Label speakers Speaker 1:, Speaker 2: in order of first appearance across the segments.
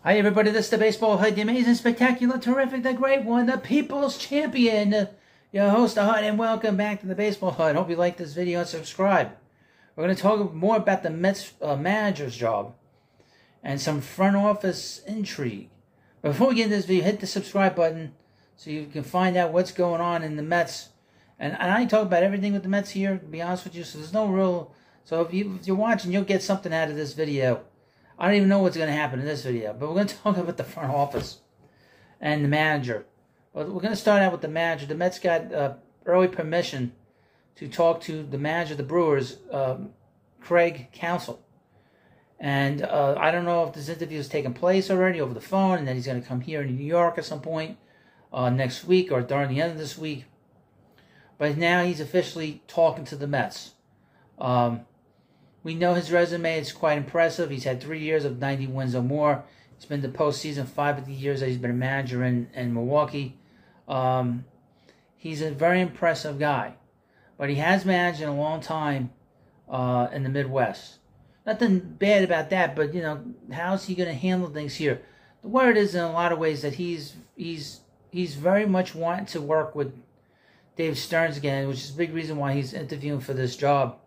Speaker 1: Hi everybody, this is the Baseball Hut, the amazing, spectacular, terrific, the great one, the People's Champion, your host, the Hut, and welcome back to the Baseball Hut. Hope you like this video and subscribe. We're going to talk more about the Mets manager's job and some front office intrigue. But before we get into this video, hit the subscribe button so you can find out what's going on in the Mets. And I talk about everything with the Mets here, to be honest with you, so there's no real... So if you're watching, you'll get something out of this video. I don't even know what's going to happen in this video, but we're going to talk about the front office and the manager. But we're going to start out with the manager. The Mets got early permission to talk to the manager of the Brewers, Craig Counsell. And I don't know if this interview has taken place already over the phone, and then he's going to come here in New York at some point next week or during the end of this week. But now he's officially talking to the Mets. We know his resume is quite impressive. He's had 3 years of 90 wins or more. He's been to postseason 5 of the years that he's been a manager in Milwaukee. He's a very impressive guy. But he has managed in a long time in the Midwest. Nothing bad about that, but, you know, how's he going to handle things here? The word is in a lot of ways that he's very much wanting to work with Dave Stearns again, which is a big reason why he's interviewing for this job.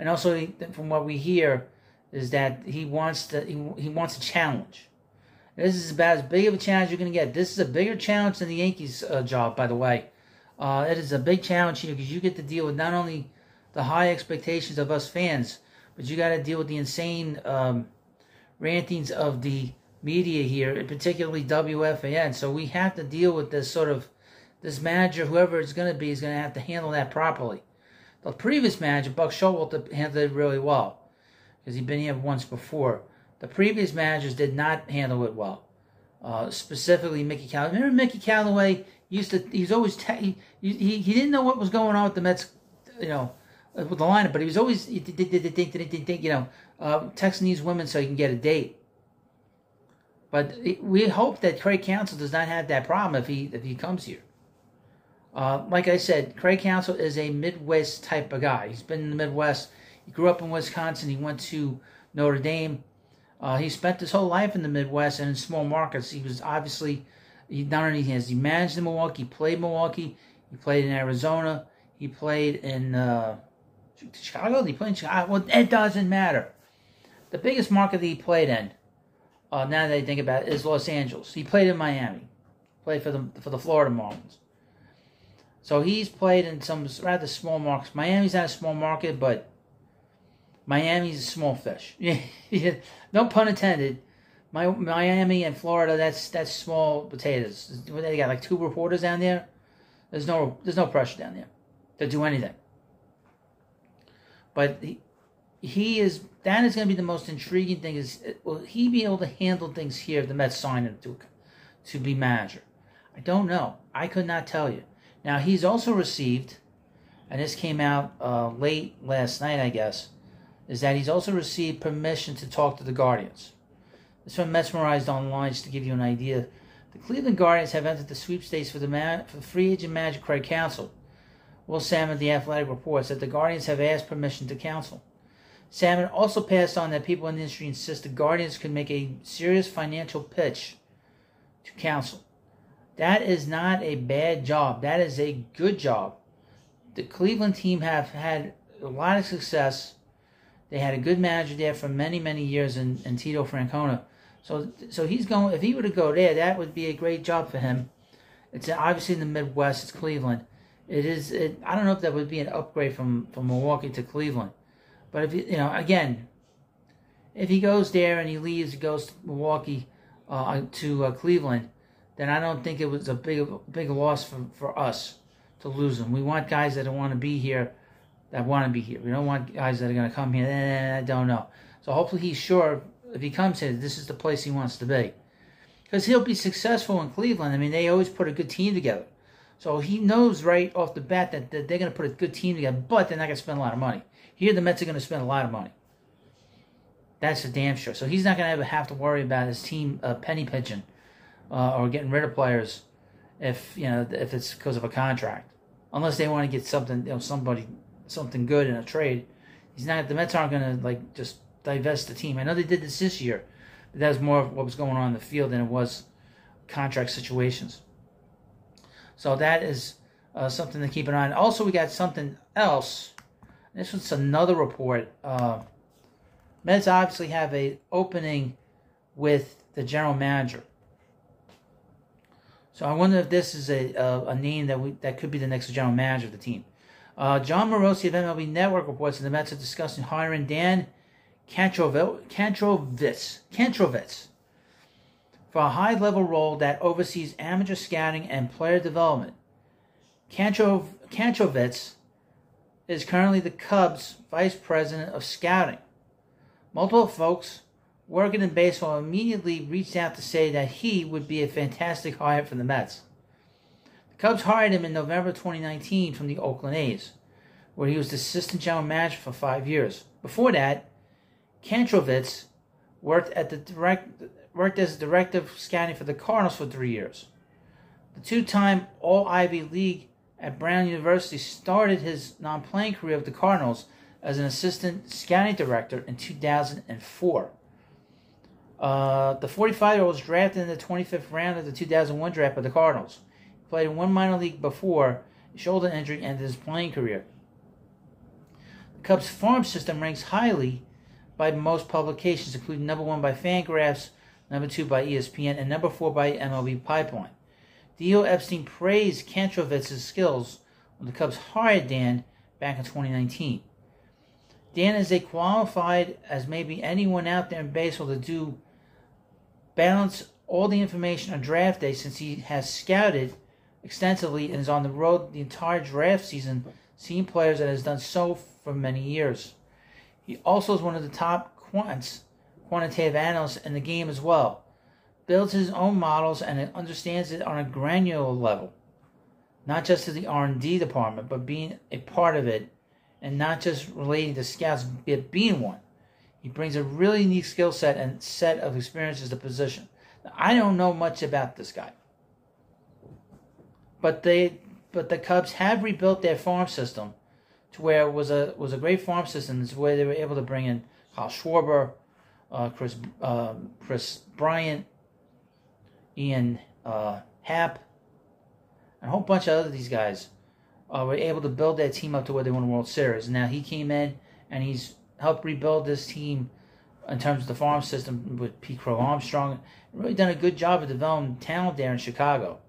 Speaker 1: And also, from what we hear, is that he wants a challenge. This is about as big of a challenge you're going to get. This is a bigger challenge than the Yankees' job, by the way. It is a big challenge here because you get to deal with not only the high expectations of us fans, but you got to deal with the insane rantings of the media here, particularly WFAN. So we have to deal with this manager, whoever it's going to be, is going to have to handle that properly. The previous manager, Buck Showalter, handled it really well because he'd been here once before. The previous managers did not handle it well. Specifically, Mickey Callaway. Remember Mickey Callaway he didn't know what was going on with the Mets, you know, with the lineup, but he was always texting these women so he can get a date. But we hope that Craig Counsell does not have that problem if he comes here. Like I said, Craig Counsell is a Midwest type of guy. He's been in the Midwest. He grew up in Wisconsin. He went to Notre Dame. He spent his whole life in the Midwest and in small markets. He was obviously, he managed in Milwaukee, he played Milwaukee, he played in Arizona, he played in Chicago. Did he play in Chicago? Well, it doesn't matter. The biggest market that he played in, now that I think about it, is Los Angeles. He played in Miami. Played for the Florida Marlins. So he's played in some rather small markets. Miami's not a small market, but Miami's a small fish. No pun intended. Miami and Florida, that's small potatoes. They got like 2 reporters down there. There's no pressure down there to do anything. But that is going to be the most intriguing thing. Is will he be able to handle things here if the Mets sign him to be manager? I don't know. I could not tell you. Now, he's also received, and this came out late last night, I guess, is that he's also received permission to talk to the Guardians. This from Mesmerized Online, just to give you an idea. The Cleveland Guardians have entered the sweepstakes for the free agent manager Craig Counsell. Will Salmon, The Athletic, reports that the Guardians have asked permission to Counsell. Salmon also passed on that people in the industry insist the Guardians could make a serious financial pitch to Counsell. That is not a bad job. That is a good job. The Cleveland team have had a lot of success. They had a good manager there for many, many years in Tito Francona. So he's going. If he were to go there, that would be a great job for him. It's obviously in the Midwest. It's Cleveland. I don't know if that would be an upgrade from Milwaukee to Cleveland. But if he goes there and he leaves, goes to Milwaukee to Cleveland, then I don't think it was a big loss for us to lose him. We want guys that want to be here, We don't want guys that are going to come here. I don't know. So hopefully he's sure if he comes here, this is the place he wants to be. Because he'll be successful in Cleveland. I mean, they always put a good team together. So he knows right off the bat that they're going to put a good team together, but they're not going to spend a lot of money. Here, the Mets are going to spend a lot of money. That's for damn sure. So he's not going to ever have to worry about his team penny pinching. Or getting rid of players if it's because of a contract, unless they want to get something something good in a trade. The Mets aren't going to just divest the team. I know they did this year, But that was more of what was going on in the field than it was contract situations. So that is something to keep an eye on. Also, we got something else. This was another report. Mets obviously have an opening with the general manager. So I wonder if this is a name that could be the next general manager of the team. John Morosi of MLB Network reports that the Mets are discussing hiring Dan Kantrovitz for a high-level role that oversees amateur scouting and player development. Kantrovitz is currently the Cubs' vice president of scouting. Multiple folks working in baseball immediately reached out to say that he would be a fantastic hire for the Mets. The Cubs hired him in November 2019 from the Oakland A's, where he was the assistant general manager for 5 years. Before that, Kantrovitz worked as director of scouting for the Cardinals for 3 years. The two-time All-Ivy League at Brown University started his non-playing career with the Cardinals as an assistant scouting director in 2004. The 45-year-old was drafted in the 25th round of the 2001 draft by the Cardinals. He played in one minor league before a shoulder injury ended his playing career. The Cubs' farm system ranks highly by most publications, including number 1 by Fangraphs, number 2 by ESPN, and number 4 by MLB Pipeline. Theo Epstein praised Kantrovitz's skills when the Cubs hired Dan back in 2019. Dan is as qualified as maybe anyone out there in baseball to balance all the information on draft day, since he has scouted extensively and is on the road the entire draft season, seeing players and has done so for many years. He also is one of the top quantitative analysts in the game as well. Builds his own models and understands it on a granular level, not just to the R&D department, but being a part of it, and not just relating to scouts, but being one. He brings a really unique skill set and set of experiences to the position. Now, I don't know much about this guy, but the Cubs have rebuilt their farm system to where it was a great farm system. It's where they were able to bring in Kyle Schwarber, Chris Bryant, Ian Happ, and a whole bunch of other these guys were able to build that team up to where they won the World Series. Now he came in and he's helped rebuild this team in terms of the farm system with Pete Crow Armstrong. Really done a good job of developing talent there in Chicago.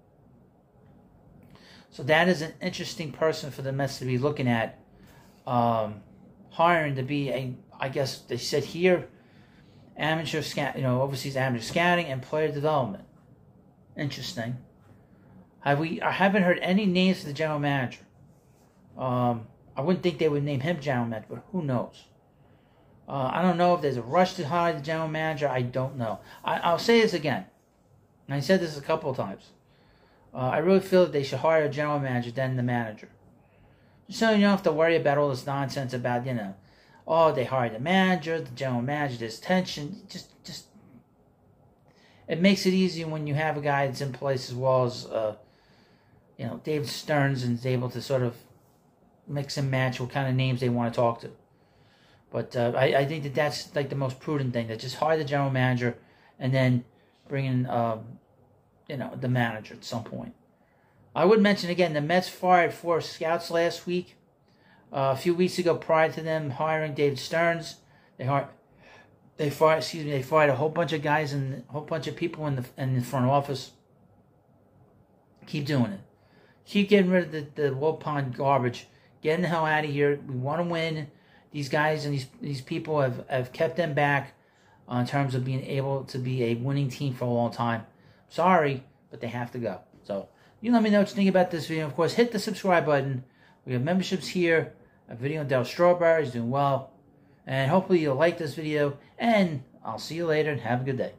Speaker 1: So that is an interesting person for the Mets to be looking at, hiring to be I guess they said here, amateur scout, overseas amateur scouting and player development. Interesting. I haven't heard any names for the general manager. I wouldn't think they would name him general manager, but who knows? I don't know if there's a rush to hire the general manager. I don't know. I'll say this again, and I said this a couple of times. I really feel that they should hire a general manager than the manager. Just so you don't have to worry about all this nonsense about, they hired the manager, the general manager, there's tension. Just it makes it easier when you have a guy that's in place as well as, David Stearns, and is able to sort of mix and match what kind of names they want to talk to. But I think that's like the most prudent thing, that just hire the general manager and then bring in, the manager at some point. I would mention again, the Mets fired 4 scouts last week. A few weeks ago, prior to them hiring David Stearns, they fired a whole bunch of guys and a whole bunch of people in the front office. Keep doing it. Keep getting rid of the Wilpon garbage. Getting the hell out of here. We want to win. These guys and these people have kept them back in terms of being able to be a winning team for a long time. Sorry, but they have to go. So you let me know what you think about this video. Of course, hit the subscribe button. We have memberships here. A video on Del Strawberry is doing well. And hopefully you'll like this video. And I'll see you later and have a good day.